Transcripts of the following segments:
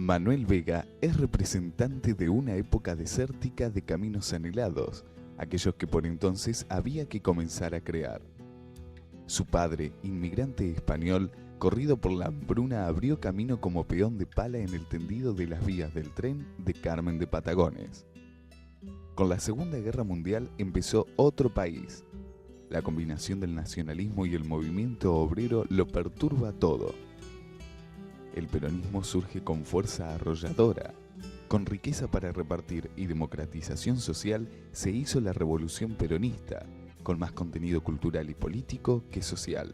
Manuel Vega es representante de una época desértica de caminos anhelados, aquellos que por entonces había que comenzar a crear. Su padre, inmigrante español, corrido por la hambruna, abrió camino como peón de pala en el tendido de las vías del tren de Carmen de Patagones. Con la Segunda Guerra Mundial empezó otro país. La combinación del nacionalismo y el movimiento obrero lo perturba todo. El peronismo surge con fuerza arrolladora. Con riqueza para repartir y democratización social se hizo la revolución peronista, con más contenido cultural y político que social.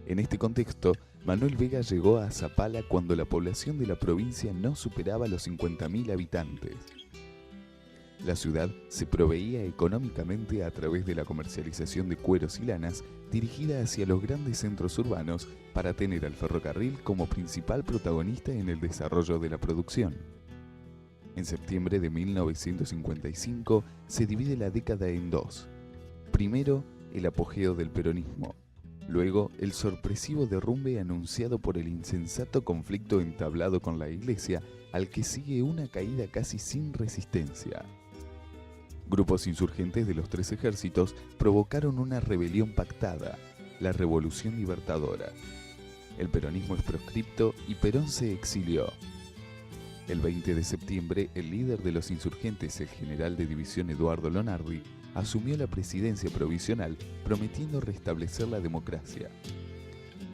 En este contexto, Manuel Vega llegó a Zapala cuando la población de la provincia no superaba los 50.000 habitantes. La ciudad se proveía económicamente a través de la comercialización de cueros y lanas dirigida hacia los grandes centros urbanos para tener al ferrocarril como principal protagonista en el desarrollo de la producción. En septiembre de 1955 se divide la década en dos. Primero, el apogeo del peronismo. Luego, el sorpresivo derrumbe anunciado por el insensato conflicto entablado con la Iglesia, al que sigue una caída casi sin resistencia. Grupos insurgentes de los tres ejércitos provocaron una rebelión pactada, la Revolución Libertadora. El peronismo es proscripto y Perón se exilió. El 20 de septiembre, el líder de los insurgentes, el general de división Eduardo Lonardi, asumió la presidencia provisional prometiendo restablecer la democracia.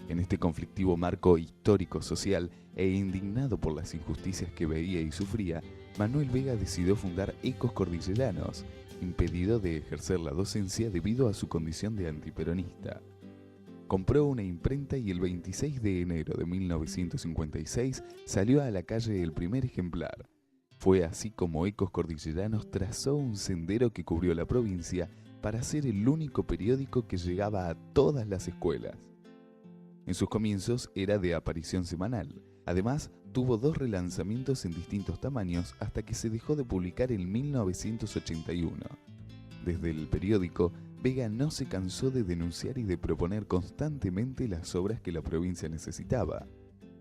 En este conflictivo marco histórico-social e indignado por las injusticias que veía y sufría, Manuel Vega decidió fundar Ecos Cordilleranos, impedido de ejercer la docencia debido a su condición de antiperonista. Compró una imprenta y el 26 de enero de 1956 salió a la calle el primer ejemplar. Fue así como Ecos Cordilleranos trazó un sendero que cubrió la provincia para ser el único periódico que llegaba a todas las escuelas. En sus comienzos era de aparición semanal. Además, tuvo 2 relanzamientos en distintos tamaños hasta que se dejó de publicar en 1981. Desde el periódico, Vega no se cansó de denunciar y de proponer constantemente las obras que la provincia necesitaba.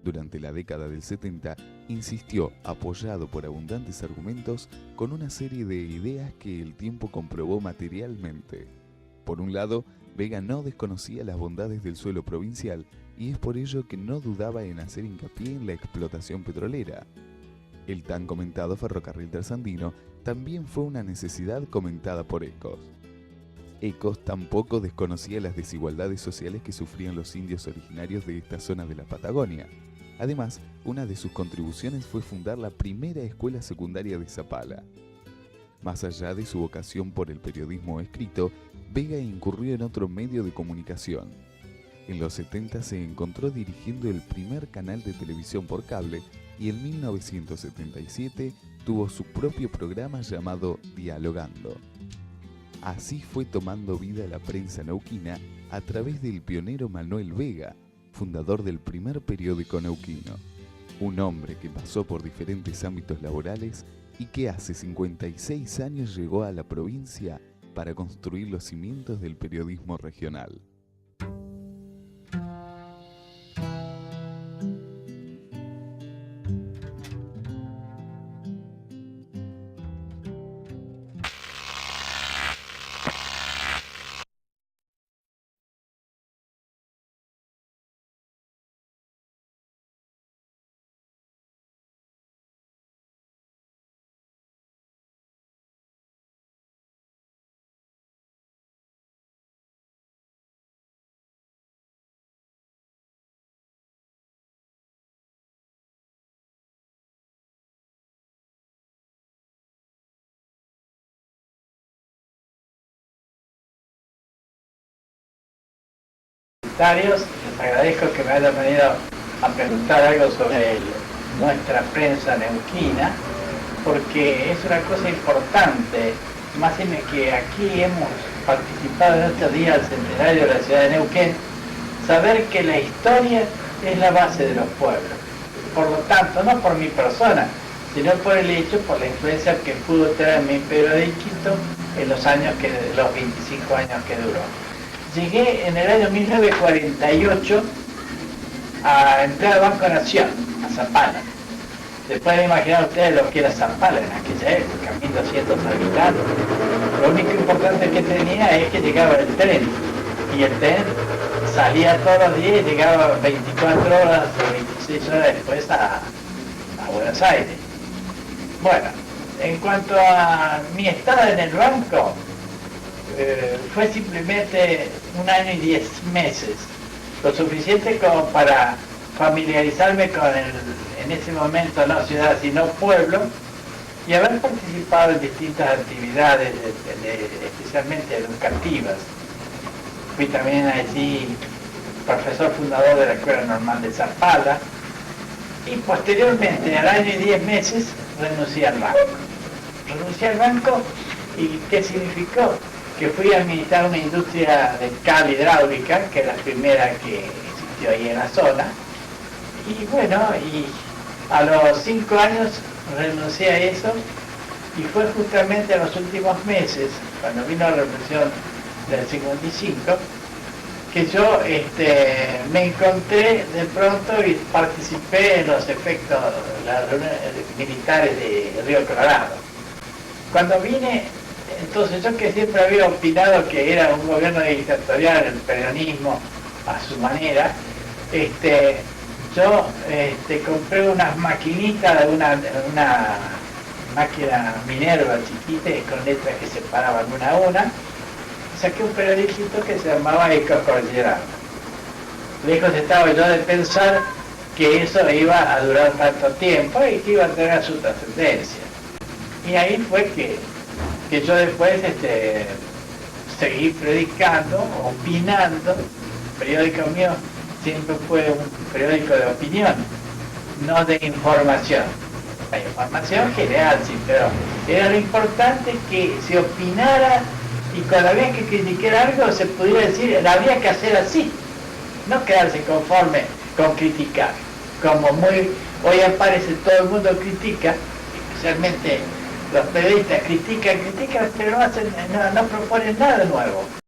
Durante la década del 70, insistió, apoyado por abundantes argumentos, con una serie de ideas que el tiempo comprobó materialmente. Por un lado, Vega no desconocía las bondades del suelo provincial y es por ello que no dudaba en hacer hincapié en la explotación petrolera. El tan comentado ferrocarril trasandino también fue una necesidad comentada por Ecos. Ecos tampoco desconocía las desigualdades sociales que sufrían los indios originarios de esta zona de la Patagonia. Además, una de sus contribuciones fue fundar la primera escuela secundaria de Zapala. Más allá de su vocación por el periodismo escrito, Vega incurrió en otro medio de comunicación. En los 70 se encontró dirigiendo el primer canal de televisión por cable y en 1977 tuvo su propio programa llamado Dialogando. Así fue tomando vida la prensa neuquina a través del pionero Manuel Vega, fundador del primer periódico neuquino. Un hombre que pasó por diferentes ámbitos laborales y que hace 56 años llegó a la provincia para construir los cimientos del periodismo regional. Les agradezco que me hayan venido a preguntar algo sobre nuestra prensa neuquina, porque es una cosa importante, más en que aquí hemos participado en estos días del centenario de la ciudad de Neuquén, saber que la historia es la base de los pueblos. Por lo tanto, no por mi persona, sino por el hecho, por la influencia que pudo tener mi periodiquito en los 25 años que duró. Llegué en el año 1948 a empleado de Banco Nación, a Zapala. Se pueden imaginar ustedes lo que era Zampala en aquella época, 1200 habitantes. Lo único importante que tenía es que llegaba el tren, y el tren salía todos los días y llegaba 24 horas o 26 horas después a Buenos Aires. Bueno, en cuanto a mi estada en el banco, fue simplemente 1 año y 10 meses, lo suficiente como para familiarizarme con en ese momento no ciudad sino pueblo, y haber participado en distintas actividades, especialmente educativas. Fui también allí profesor fundador de la Escuela Normal de Zampala, y posteriormente, al año y 10 meses, renuncié al banco. Renuncié al banco, ¿y qué significó? Que fui a administrar una industria de cable hidráulica, que es la primera que existió ahí en la zona. Y bueno, y a los 5 años renuncié a eso, y fue justamente en los últimos meses, cuando vino la represión del 55, que yo me encontré de pronto y participé en los efectos de las reuniones militares de Río Colorado. Cuando vine, entonces yo que siempre había opinado que era un gobierno dictatorial, el peronismo a su manera, yo compré unas maquinitas, una máquina Minerva chiquita con letras que se paraban una a una. Saqué un periodicito que se llamaba Ecos Cordilleranos. Lejos estaba yo de pensar que eso iba a durar tanto tiempo y que iba a tener su trascendencia. Y ahí fue que yo después seguí predicando, opinando. El periódico mío siempre fue un periódico de opinión, no de información. La información general, sí, pero era lo importante que se opinara, y cada vez que criticara algo se pudiera decir, había que hacer así, no quedarse conforme con criticar. Como hoy aparece todo el mundo critica, especialmente los periodistas critican, pero no proponen nada nuevo.